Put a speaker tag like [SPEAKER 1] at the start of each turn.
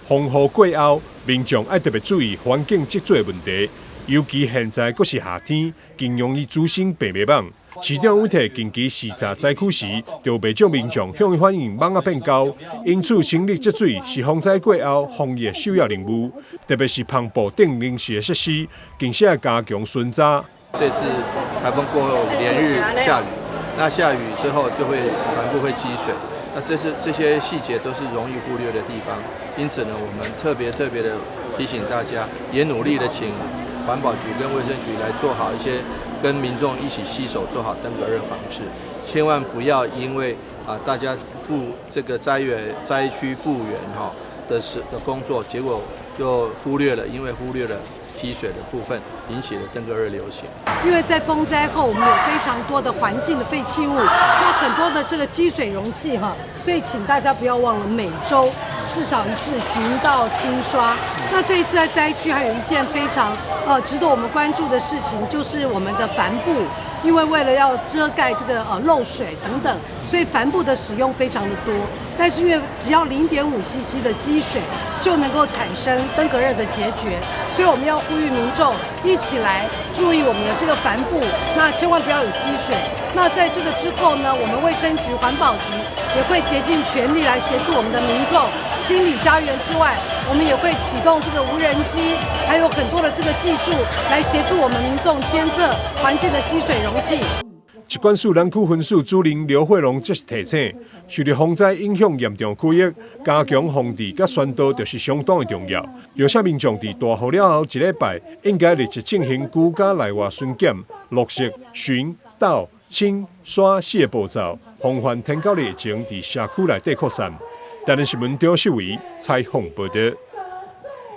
[SPEAKER 1] 风雨过后，民众要特别注意环境积水问题，尤其现在阁是夏天，更容易滋生白麦网。市长委提近期视察灾区时，就未将民众向伊反映网变高，因此清理积水是风灾过后防疫首要任务，特别是旁部顶临时的设施，更是要加强巡查。
[SPEAKER 2] 这次台风过后连日下雨，那下雨之后就会反复会积水，那这些细节都是容易忽略的地方，因此呢，我们特别的提醒大家，也努力的请环保局跟卫生局来做好一些跟民众一起携手做好登革热防治，千万不要因为大家这个灾区复原的工作，结果就因为忽略了积水的部分，引起了登革热流行。
[SPEAKER 3] 因为在风灾后，我们有非常多的环境的废弃物，那很多的这个积水容器所以请大家不要忘了每周至少1次巡倒清刷。那这一次在灾区还有一件非常值得我们关注的事情，就是我们的帆布。因为为了要遮盖这个漏水等等，所以帆布的使用非常的多。但是因为只要0.5 cc 的积水就能够产生登革热的结节，所以我们要呼吁民众一起来注意我们的这个帆布，那千万不要有积水。那在这个之后呢，我们卫生局、环保局也会竭尽全力来协助我们的民众清理家园之外，我们也会启动这个无人机，还有很多的这个技术来协助我们民众监测环境的积水容器。
[SPEAKER 1] 疾管署南区分署主任刘惠龙则是提醒，受到风灾影响严重区域，加强防治甲宣导就是相当的重要。邀请民众在大雨了后1礼拜，应该立即进行居家内外巡检、落实巡、倒、清、刷4个步骤，防范天高的疫情在社区内底扩散。台南新闻张秀维采访报道。